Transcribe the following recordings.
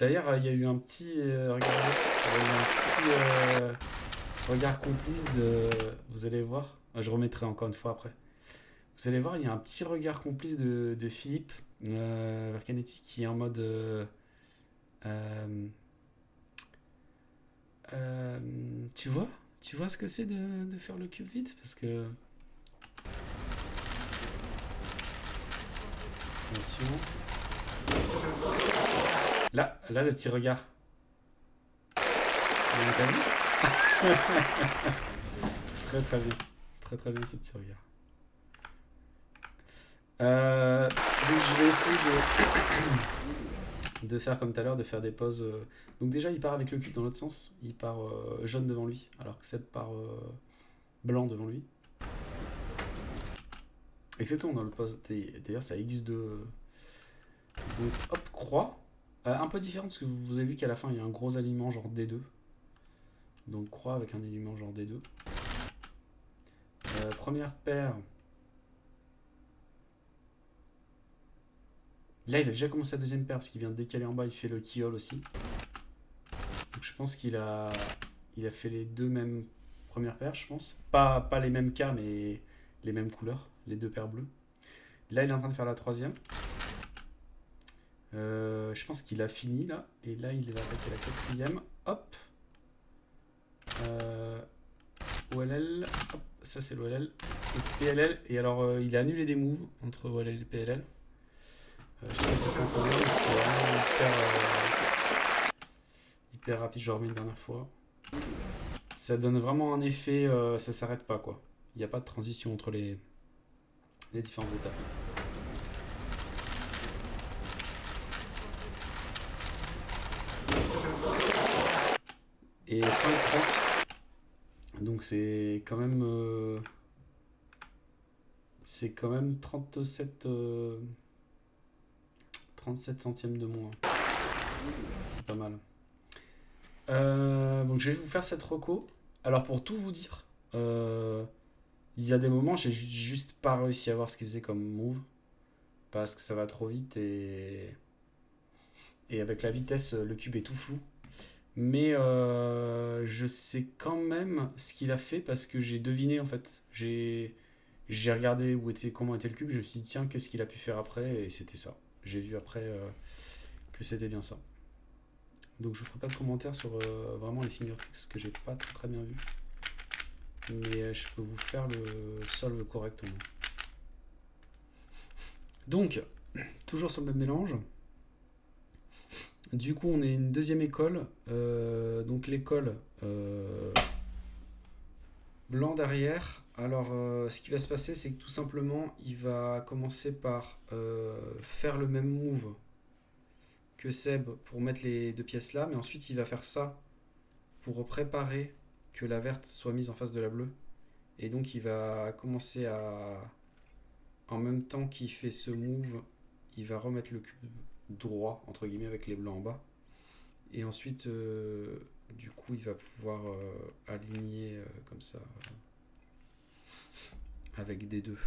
D'ailleurs, il y a eu un petit, regardez, il y a eu un petit regard complice de, vous allez voir, je remettrai encore une fois après. Vous allez voir, il y a un petit regard complice de Philippe vers Canetti qui est en mode, euh, euh, tu vois, tu vois ce que c'est de faire le cube vite parce que attention. Là, le petit regard. T'as vu. Très très bien. Très très bien ce petit regard. Donc je vais essayer de faire comme tout à l'heure, de faire des pauses. Donc déjà il part avec le cul dans l'autre sens. Il part jaune devant lui, alors que Seb part blanc devant lui. Exactement dans le poste. D'ailleurs c'est X2. Donc hop, croix. Un peu différent parce que vous avez vu qu'à la fin il y a un gros alignement genre D2. Donc croix avec un alignement genre D2. Première paire. Là, il a déjà commencé la deuxième paire parce qu'il vient de décaler en bas. Il fait le keyhole aussi. Donc, je pense il a fait les deux mêmes premières paires, je pense. Pas les mêmes cas, mais les mêmes couleurs. Les deux paires bleues. Là, il est en train de faire la troisième. Je pense qu'il a fini là. Et là, il va attaquer la quatrième. Hop. OLL. Hop. Ça, c'est l'OLL. Et PLL. Et alors, il a annulé des moves entre OLL et PLL. Je sais pas pourquoi c'est vraiment hyper rapide, je le remets une dernière fois. Ça donne vraiment un effet, ça s'arrête pas quoi. Il n'y a pas de transition entre les différentes étapes. Et 5,30. Donc c'est quand même 37 centièmes de moins. C'est pas mal. Donc je vais vous faire cette reco. Alors pour tout vous dire, il y a des moments j'ai juste pas réussi à voir ce qu'il faisait comme move parce que ça va trop vite et avec la vitesse le cube est tout flou. Mais je sais quand même ce qu'il a fait parce que j'ai deviné en fait. J'ai regardé comment était le cube, je me suis dit tiens qu'est-ce qu'il a pu faire après et c'était ça. J'ai vu après que c'était bien ça. Donc je ne ferai pas de commentaires sur vraiment les finger tricks que j'ai pas très bien vu. Mais je peux vous faire le solve correctement. Donc, toujours sur le même mélange. Du coup, on est une deuxième école. Donc l'école blanc derrière. Alors, ce qui va se passer, c'est que tout simplement, il va commencer par faire le même move que Seb pour mettre les deux pièces là, mais ensuite il va faire ça pour préparer que la verte soit mise en face de la bleue. Et donc il va commencer à... En même temps qu'il fait ce move, il va remettre le cube droit, entre guillemets, avec les blancs en bas. Et ensuite, du coup, il va pouvoir aligner comme ça, avec des deux.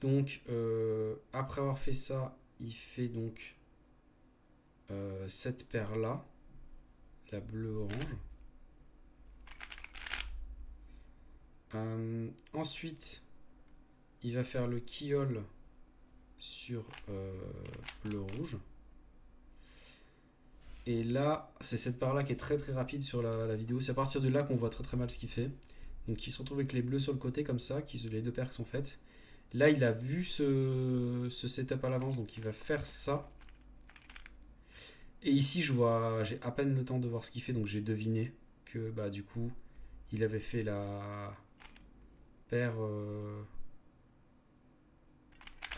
Donc, après avoir fait ça, il fait donc cette paire-là, la bleu-orange. Ensuite, il va faire le keyhole sur bleu-rouge. Et là, c'est cette paire-là qui est très très rapide sur la vidéo. C'est à partir de là qu'on voit très très mal ce qu'il fait. Donc il se retrouve avec les bleus sur le côté comme ça, les deux paires qui sont faites. Là, il a vu ce setup à l'avance, donc il va faire ça. Et ici, j'ai à peine le temps de voir ce qu'il fait, donc j'ai deviné que bah du coup, il avait fait la paire.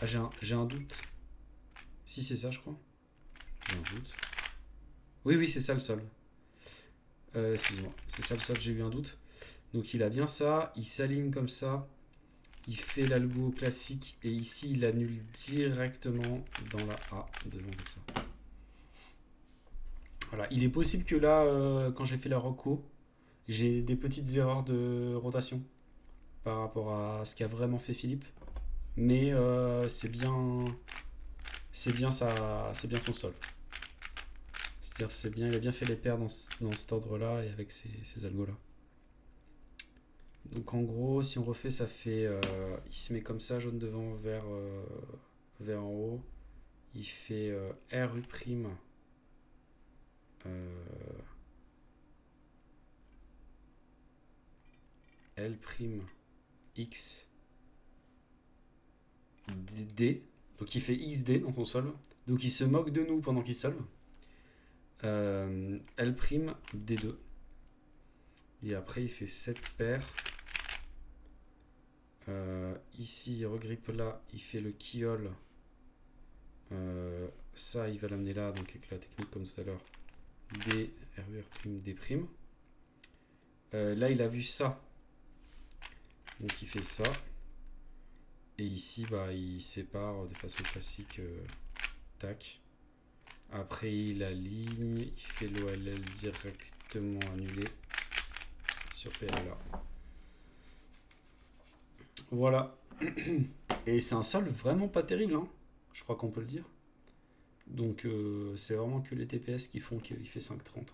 Ah, j'ai un doute. Si c'est ça, je crois. J'ai un doute. Oui, c'est ça le solve. Excuse-moi, c'est ça le solve, j'ai eu un doute. Donc il a bien ça, il s'aligne comme ça, il fait l'algo classique et ici il annule directement dans la A devant comme ça. Voilà, il est possible que là, quand j'ai fait la reco, j'ai des petites erreurs de rotation par rapport à ce qu'a vraiment fait Philippe. Mais c'est bien c'est bien c'est bien ton sol. C'est-à-dire c'est bien, il a bien fait les paires dans cet ordre-là et avec ces algos-là. Donc en gros, si on refait, ça fait... il se met comme ça, jaune devant, vert en haut. Il fait RU', L', X, D. Donc il fait XD dans ton solve. Donc il se moque de nous pendant qu'il solve. L', D2. Et après il fait 7 paires. Ici il regrippe là, il fait le kiol. Ça il va l'amener là, donc avec la technique comme tout à l'heure. D, RU', D'. Là il a vu ça. Donc il fait ça. Et ici bah, il sépare de façon classique. Tac. Après il aligne, il fait l'OLL directement annulé sur PLA. Voilà. Et c'est un sol vraiment pas terrible, hein. Je crois qu'on peut le dire. Donc c'est vraiment que les TPS qui font qu'il fait 5,30.